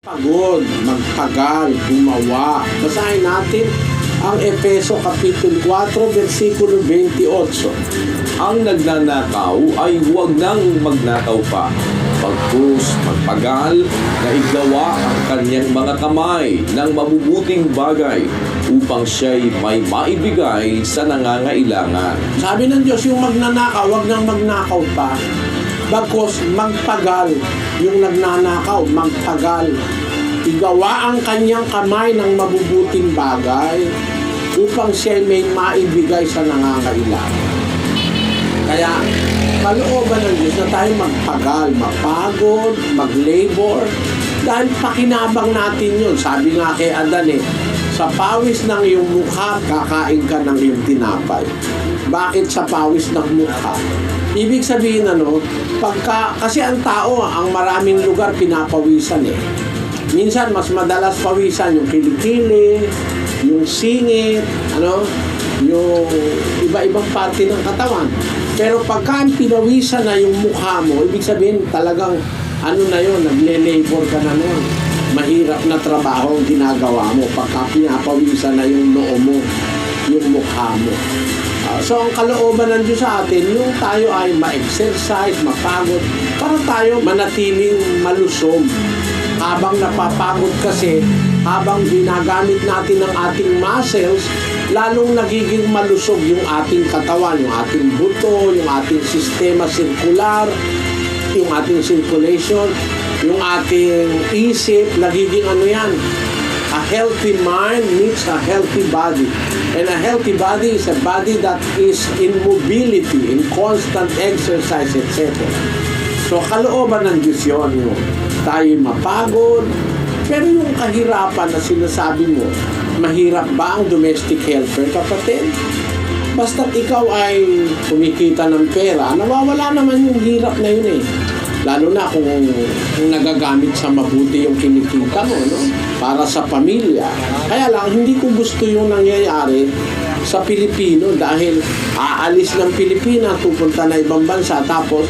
Pagod, magtagal, gumawa. Basahin natin ang Efeso Kapitulo 4, versikulo 28. Ang nagnanakaw ay huwag nang magnakaw pa. Pagkus, magpagal, na igawa ang kanyang mga kamay ng mabubuting bagay upang siya'y may maibigay sa nangangailangan. Sabi ng Diyos, yung magnanakaw, huwag nang magnakaw pa. Bagkus, magpagal. Yung nagnanakaw, magpagal. Igawa ang kanyang kamay ng mabubuting bagay upang siya'y may maibigay sa nangangailangan. Kaya, kalooban ng Diyos na tayo magpagal, mapagod, mag-labor, dahil pakinabang natin yun. Sabi nga kay Adan sa pawis ng iyong mukha, kakain ka ng iyong tinapay. Bakit sa pawis ng mukha? Ibig sabihin kasi ang tao, ang maraming lugar pinapawisan Minsan, mas madalas pawisan yung kilikili, yung singit, yung iba-ibang parte ng katawan. Pero pagka pinawisan na yung mukha mo, ibig sabihin talagang nagle-labor ka na nun. Mahirap na trabaho ang ginagawa mo pagka pinapawisan na yung noo mo, yung mukha mo. So ang kalooban ng Diyos sa atin, yung tayo ay ma-exercise, mapagod, para tayo manatiling malusog. Habang napapagod kasi, habang ginagamit natin ang ating muscles, lalong nagiging malusog yung ating katawan, yung ating buto, yung ating sistema sirkular, yung ating circulation, yung ating isip, nagiging A healthy mind needs a healthy body. And a healthy body is a body that is in mobility, in constant exercise, etc. So, kalooban ng Diyos yun. Tayo mapagod. Pero yung kahirapan na sinasabi mo, mahirap ba ang domestic helper, kapatid? Basta't ikaw ay kumikita ng pera, nawawala naman yung hirap na yun Lalo na kung nagagamit sa mabuti yung kinikita mo, para sa pamilya. Kaya lang, hindi ko gusto yung nangyayari sa Pilipino dahil aalis ng Pilipinas, pupunta na ibang bansa, tapos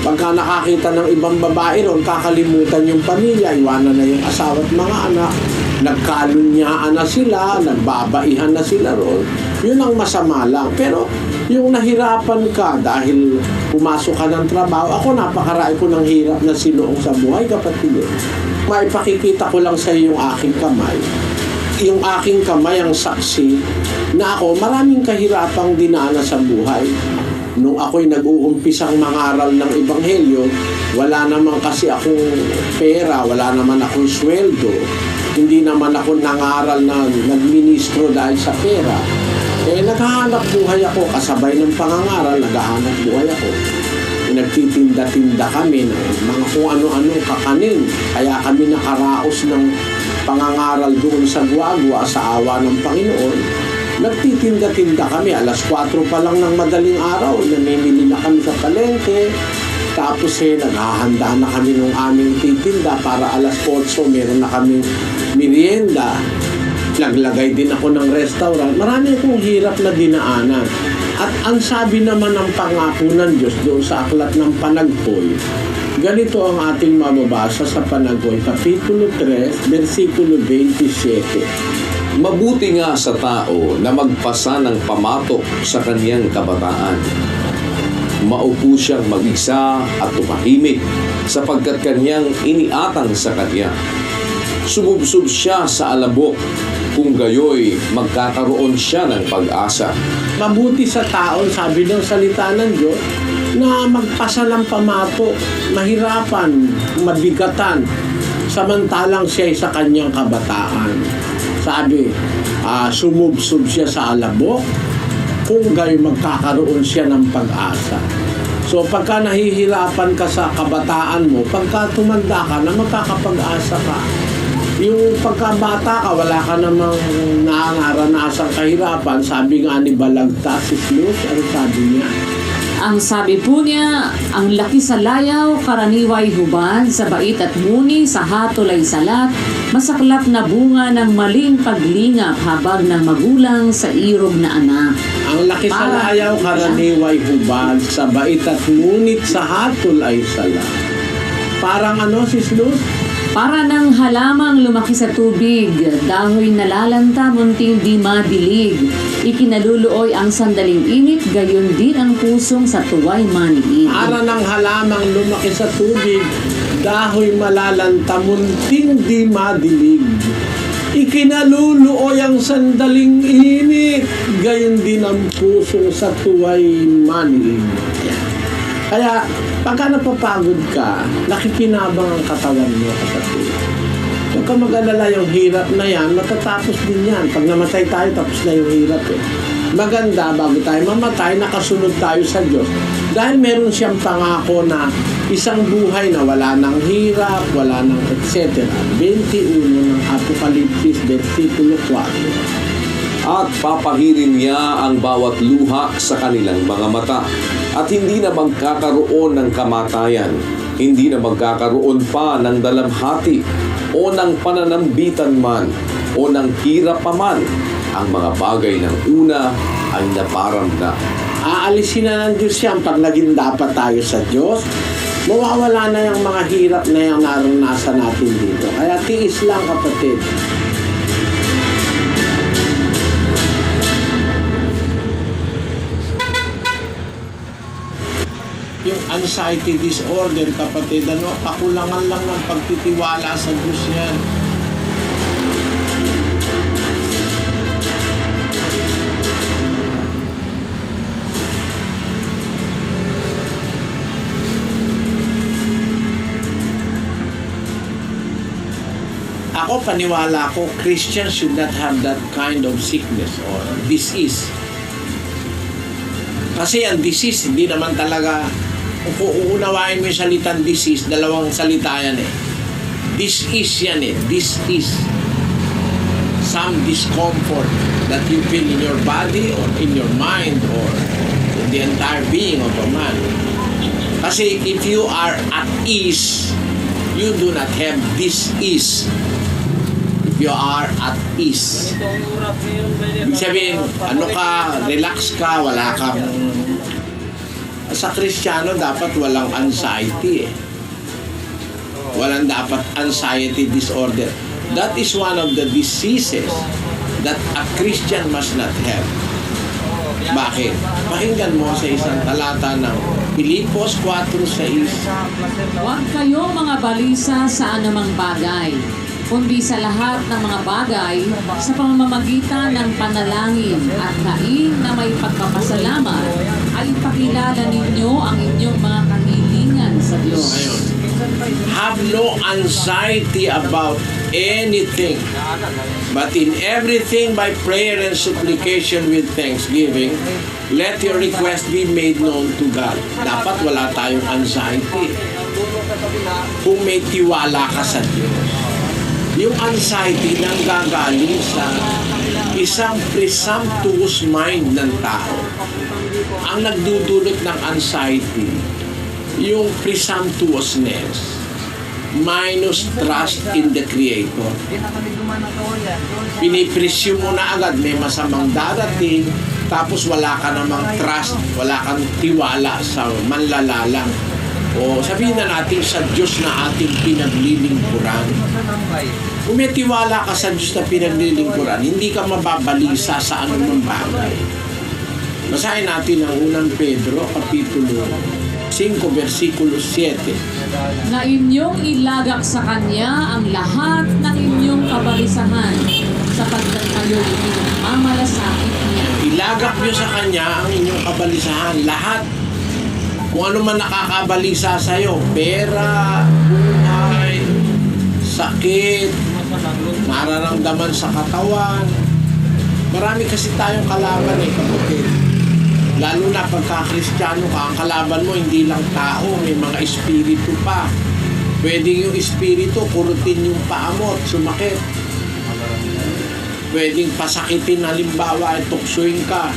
pagka nakakita ng ibang babae ron, kakalimutan yung pamilya, iwanan na yung asawa at mga anak, nagkalunyaan na sila, nagbabaihan na sila ron. Yun ang masama lang. Pero yung nahirapan ka dahil pumasok ka ng trabaho, ako napakarai ko ng hirap na sinuong sa buhay, kapatid. Maipakikita ko lang sa iyo yung aking kamay. Yung aking kamay ang saksi na ako maraming kahirapang dinaanan sa buhay. Nung ako'y nag-uumpisang mangaral ng Ebanghelyo, wala naman kasi akong pera, wala naman akong sweldo. Hindi naman ako nangaral na nagministro dahil sa pera. Naghahanap buhay ako, kasabay ng pangangaral, naghahanap buhay ako. Nagtitinda-tinda kami ng mga kung ano-ano kakanin. Kaya kami nakaraos ng pangangaral doon sa Guagua sa awa ng Panginoon. Nagtitinda-tinda kami. Alas 4 pa lang ng madaling araw, namimili na kami sa palengke. Tapos naghahanda na kami ng aming titinda para alas 8 meron na kaming merienda. Naglagay din ako ng restaurant. Marami akong hirap na dinaanan. At ang sabi naman ng pangako ng Diyos doon sa aklat ng Panagpoy, ganito ang ating mababasa sa Panagpoy, Kapitulo 3, versikulo 27. Mabuti nga sa tao na magpasa ng pamatok sa kaniyang kabataan. Maupo siyang mag-isa at tumahimik sapagkat kaniyang iniatang sa kanya. Sumubsob siya sa alabok, kung gayoy magkakaroon siya ng pag-asa. Mabuti sa tao, sabi ng salita ng Diyos, na magpasa ng pamatok, mahirapan, mabigatan, samantalang siya sa kanyang kabataan. Sabi, sumubsob siya sa alabok, kung gayoy magkakaroon siya ng pag-asa. So pagka nahihirapan ka sa kabataan mo, pagka tumanda ka na magkakapag-asa ka. Yung pagkabata ka, wala ka namang naranasang kahirapan. Sabi nga ni Balagtas, ano sabi niya? Ang sabi po niya, ang laki sa layaw, karaniway hubad, sa bait at muni, sa hatol ay salat, masaklap na bunga ng maling paglingap habang ng magulang sa irog na anak. Ang laki sa layaw, karaniway hubad, sa bait at ngunit sa hatol ay salat. Parang Sis Luz? Para ng halamang lumaki sa tubig, dahon nalalanta, munting di madilig. Ikinaluluoy ang sandaling init, gayon din ang pusong sa tuway maniig. Para ng halamang lumaki sa tubig, dahoy malalanta, munting di madilig. Ikinaluluoy ang sandaling init, gayon din ang puso sa tuway maniig. Kaya, pagka napapagod ka, nakikinabang ang katawan mo, kapatid. Huwag ka mag-alala, yung hirap na yan, matatapos din yan. Pag namatay tayo, tapos na yung hirap eh. Maganda, bago tayo mamatay, nakasunod tayo sa Diyos. Dahil meron siyang pangako na isang buhay na wala ng hirap, wala ng etc. 21 ng Apokalipsis, versikulo 4. At papahirin niya ang bawat luha sa kanilang mga mata. At hindi na magkakaroon ng kamatayan, hindi na magkakaroon pa ng dalamhati, o ng pananambitan man, o ng hirap pa man. Ang mga bagay ng una ay naparang na. Aalisin na ng Diyos yan pag naging dapat tayo sa Diyos. Mawawala na yung mga hirap na yung naranasan natin dito. Kaya tiis lang, kapatid. Yung anxiety disorder, kapatid, kakulangan lang ng pagtitiwala sa Diyos yan. Ako, paniwala ko, Christians should not have that kind of sickness or disease. Kasi ang disease, hindi naman talaga, kung uunawain mo yung salitang disease, dalawang salita yan eh. This is yan eh. This is some discomfort that you feel in your body or in your mind or in the entire being of a man. Kasi if you are at ease, you do not have this ease. You are at ease. Ibig sabihin, relax ka, wala kang... Sa Kristiyano, dapat walang anxiety eh. Walang dapat anxiety disorder. That is one of the diseases that a Christian must not have. Bakit? Pakinggan mo sa isang talata ng Pilipos 4:6. Huwag kayo mga balisa sa anumang bagay, kundi sa lahat ng mga bagay sa pamamagitan ng panalangin at kain na may pagpapasalamat ay ipakilala ninyo ang inyong mga kahilingan sa Diyos. Ngayon, have no anxiety about anything, but in everything by prayer and supplication with thanksgiving, let your request be made known to God. Dapat wala tayong anxiety kung may tiwala ka sa Diyos. Yung anxiety nang gagaling sa isang presumptuous mind ng tao. Ang nagdudulot ng anxiety, yung presumptuousness minus trust in the Creator. Pinipresyo mo na agad, may masamang darating, tapos wala ka namang trust, wala kang tiwala sa manlalalang. O sabihin na natin sa Diyos na ating pinaglilingkuran. Kung may tiwala ka sa Diyos na pinaglilingkuran, hindi ka mababalisa sa anumang bagay. Basahin natin ang unang Pedro, kapitulo 5, versikulo 7. Na inyong ilagak sa Kanya ang lahat ng inyong kabalisahan, sapagkat kayo'y pinagmamalasakit niya. Ilagak nyo sa Kanya ang inyong kabalisahan, lahat. Kung ano man nakakabalisa sa'yo, pera, buhay, sakit, nararamdaman sa katawan. Marami kasi tayong kalaban eh, kapatid. Lalo na pagka-Kristiyano ka, ang kalaban mo hindi lang tao, may mga espiritu pa. Pwedeng yung espiritu, kurutin yung paa mo at sumakit. Pwedeng pasakitin, halimbawa, tuksuin ka,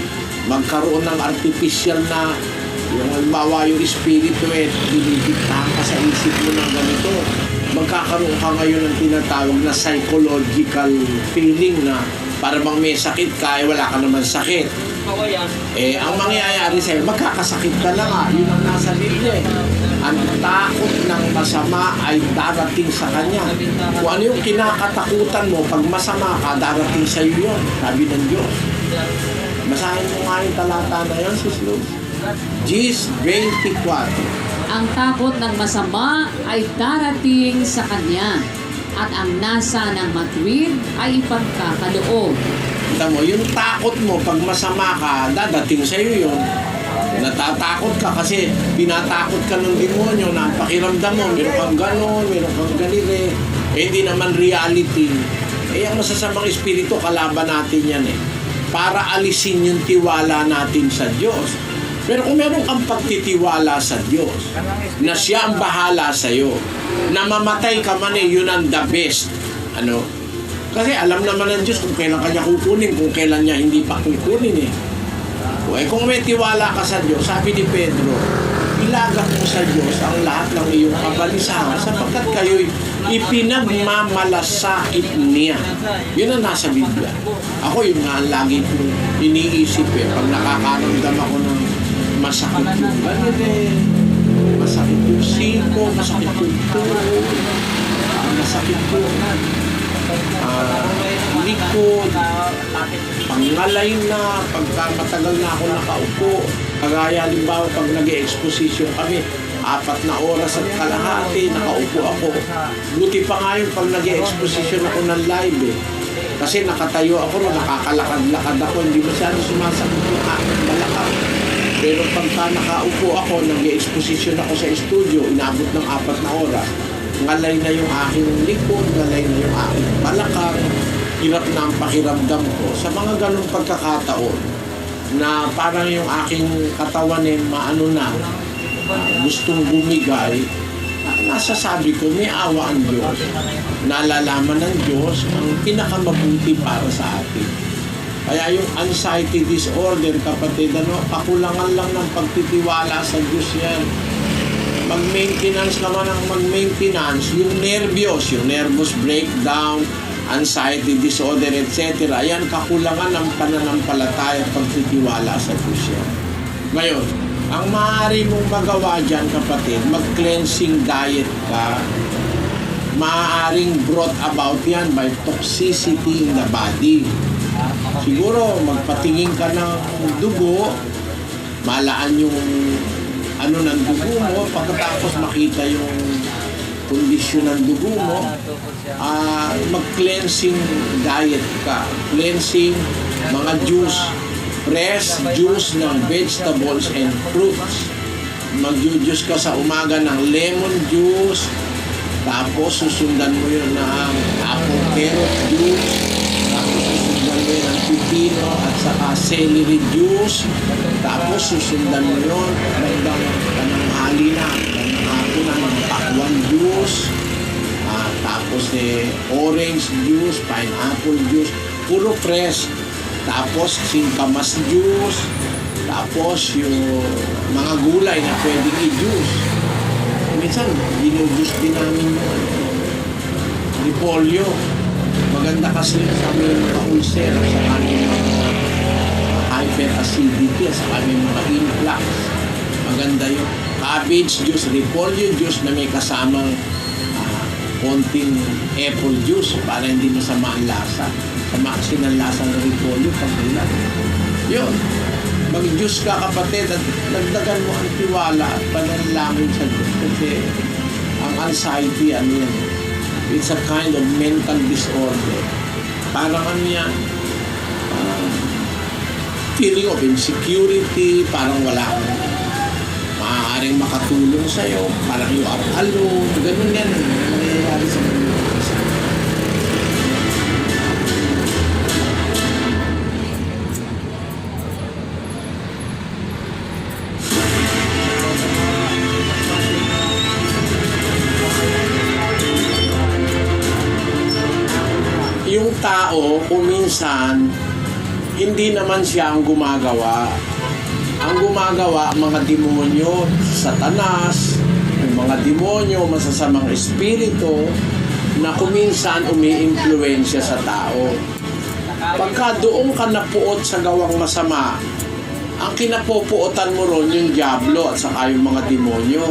magkaroon ng artificial na, yung halimbawa yung espiritu dinidiktahan ka sa isip mo ng ganito. Magkakaroon ka ngayon ng tinatawag na psychological feeling na Para bang may sakit ka, wala ka naman sakit. Ang mangyayari sa'yo, magkakasakit ka na nga. Yun ang nasa Biblia. Ang takot ng masama ay darating sa kanya. Kung ano yung kinakatakutan mo, pag masama ka, darating sa iyo yun. Sabi ng Diyos. Basahin mo nga yung talata na yun, Sis Luz. Gis 24. Ang takot ng masama ay darating sa kanya, at ang nasa ng matuwid ay ipagkakaloob. Kita mo, yung takot mo, pag masama ka, dadating sa iyo yun. Natatakot ka kasi pinatakot ka ng demonyo na pakiramdam mo, meron kang ganon, meron kang ganire. Hindi naman reality. Ang masasamang espiritu, kalaban natin yan para alisin yung tiwala natin sa Diyos. Pero kung meron kang pagtitiwala sa Diyos, na siya ang bahala sa iyo, na mamatay ka man yun ang the best. Kasi alam naman ng Diyos kung kailan kanya kukunin, kung kailan niya hindi pa kukunin kung may tiwala ka sa Diyos, sabi ni Pedro, ilagak mo sa Diyos ang lahat ng iyong kabalisahan sapagkat kayo'y ipinagmamalasakit niya. Yun ang nasa Biblia. Ako yun nga ang lagi kong iniisip pag nakakaramdam ako ng masakit yung masakit yung siko, masakit yung tuhod, masakit yung likod, pangalay na, pagka matagal na ako nakaupo. Kagaya halimbawa pag nag-e-exposition kami, 4 na oras at kalahati, nakaupo ako. Buti pa nga yun pag nag-e-exposition ako ng live Kasi nakatayo ako, nakakalakad-lakad ako, hindi masyado sumasakit yung aking balakang. Pero pagka nakaupo ako, nag-e-exposition ako sa studio, inabot ng 4 na oras, ngalay na yung aking likod, ngalay na yung aking balakang, hirap na ang pakiramdam ko. Sa mga ganong pagkakataon, na parang yung aking katawan gustong bumigay, nasasabi ko, may awa ang Diyos. Nalalaman ng Diyos ang pinakamabuti para sa atin. Kaya yung anxiety disorder, kapatid, kakulangan lang ng pagtitiwala sa Diyos yan. Mag-maintenance naman ang mag-maintenance, yung nervous breakdown, anxiety disorder, etc. Ayan, kakulangan ng pananampalataya at pagtitiwala sa Diyos yan. Ngayon, ang maaari mong magawa dyan, kapatid, mag-cleansing diet ka. Maaaring brought about yan by toxicity in the body. Siguro, magpatingin ka ng dugo, malaan yung ng dugo mo, pagkatapos makita yung kondisyon ng dugo mo, mag-cleansing diet ka. Cleansing, mga juice, fresh juice ng vegetables and fruits. Mag-juice ka sa umaga ng lemon juice, tapos susundan mo yun ng apple carrot juice, tapos susundan mo yun ng pipino at saka celery juice, tapos susundan mo yun ng halina, ng hapon ng pakwan juice, tapos orange juice, pineapple juice, puro fresh. Tapos singkamas juice, tapos yung mga gulay na pwedeng i-juice. Minsan, ginujuice din namin yung repolyo. Maganda kasi sa aming mga ulcer, sa aming mga hyperacidity, sa aming mga influx. Maganda yung cabbage juice, repolyo juice na may kasamang konting apple juice para hindi masama ang lasa. Sama kasi ng lasa ng repolyo pag ulan. Yun. Mag-juice ka, kapatid, at nagdagan mo ang tiwala at panalangin sa Diyos. Kasi ang anxiety, it's a kind of mental disorder. Parang yan, feeling of insecurity, parang wala kang maaaring makatulong sa'yo, parang you are alone, ganun yan. Nangyayari sa mga isa. Yung tao, kung minsan, hindi naman siya ang gumagawa. Ang gumagawa, ang mga demonyo, Satanas, yung mga demonyo, masasamang espiritu, na kuminsan umi-impluensya sa tao. Pagka doon ka napuot sa gawang masama, ang kinapupuotan mo ron yung diablo at saka yung mga demonyo.